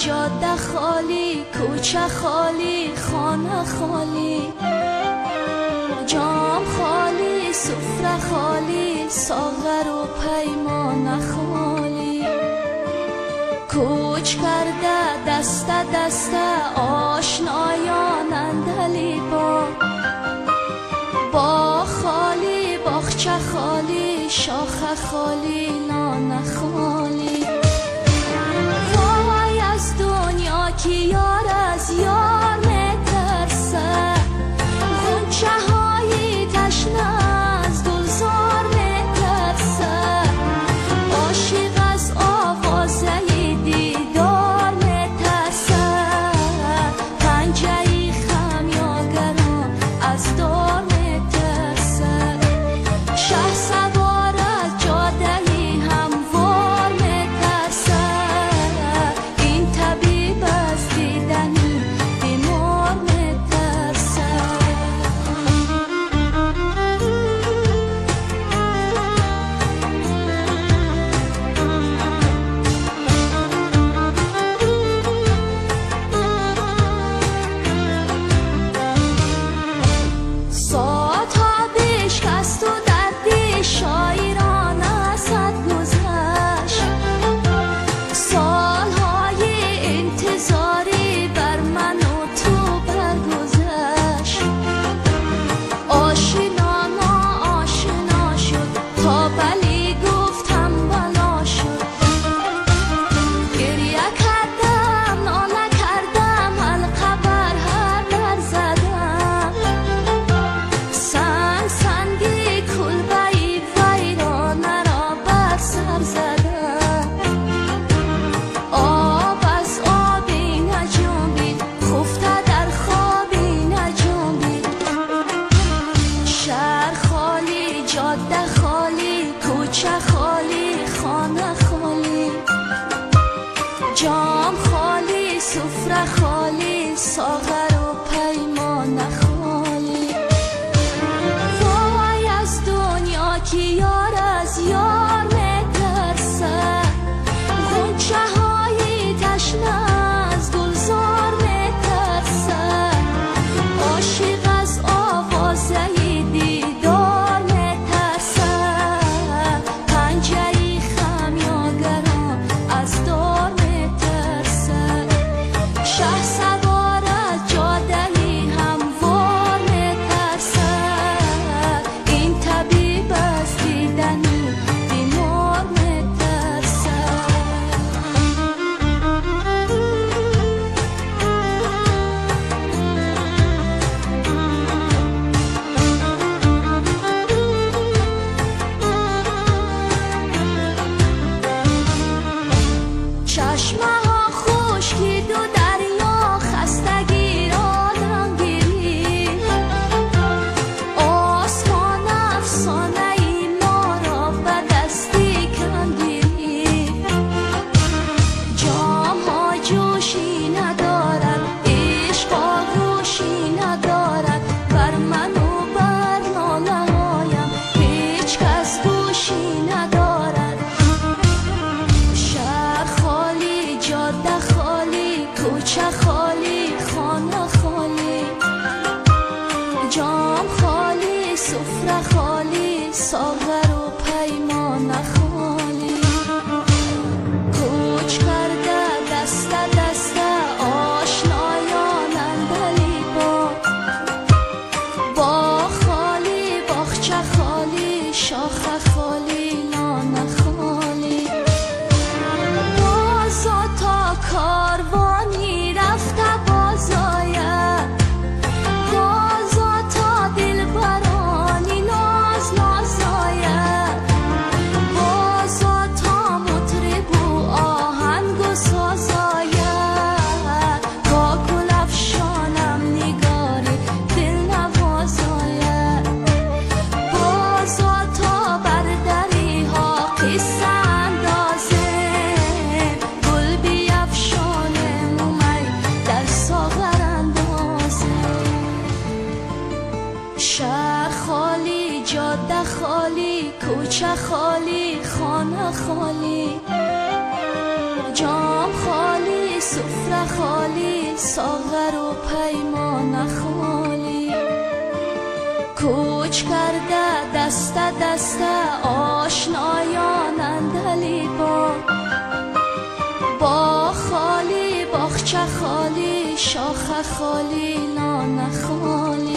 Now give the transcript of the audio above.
جاده خالی، کوچه خالی، خانه خالی، جام خالی، سفره خالی، ساغر و پیمانه خالی. کوچ کرده دست دست آشنایان اندلی با خالی، باغچه خالی، شاخه خالی، لانه خالی. وای از دنیا که یار از یار میترسه، غنچه های تشنه از گلزار میترسه، عاشق از آوازه دیدار میترسه، پنجه خمیازگران از دار میترسه، شه سوار از جاده هموار میترسه، این طبیب از دیدنی بیمار میترسه. ساعتها بشکست و دردی شاعرانه صد گذشت، سالهای انتظاری بر من و تو برگذشت، آشنا ناآشنا شد تا بلی گفتم بلا شد، گریه کردم ناله کردم حلقه بر هر در زدم، سنگ سنگی کلبه‌ای ویرانه را بر سر زدم، آب از آبی نجنبید، خفته در خوابی نجنبید، شهر خالی، جاده خالی، کوچه خالی، خانه خالی، جام خالی، سفره خالی، ساغر و پیمانه خالی. وای از دنیا که یار از یار میترسه، غنچه های تشنه از گلزار میترسه، عاشق از آوازه دیدار میترسه، پنجه خمیازگران از دار میترسه، شه سوار از جاده هموار میترسه، این طبیب از دیدنی بیمار میترسه. چشمه ها خشکید و دریا خستگی را دم گیرید، آسمان افسانه ای ما را به دستی کندید، جام ها جوشی ندارد، عشق آغوشی ندارد، بر من و بر ناله هایم هیچ کس گوشی ندارد، شهر خالی، جاده خالی، کوچه خالی، خانه خالی، جام خالی، سفره خالی، ساغر و پیمانه خالی. کوچ کرده دست دست آشنایان اندلی با خالی، باغچه خالی، شاخه خالی، لانه خالی. بازا تا کاروانی رفته بازاید، بازا تا دلبرانی ناز نازاید، بازا تا مطرب و آهنگ و سازاید، کاکل افشانم نگاری دل نوازاید، بازا تا بر دری ها قصه اندازه، گل بیفشانم و می در ساغر اندازه، شهر خالی، جاده خالی، کوچه خالی، خانه خالی، جام خالی، سفره خالی ساغر و پیمان خالی کوچ کرده دست دست آشنایان اندلی با خالی باغچه خالی شاخه خالی لانه خالی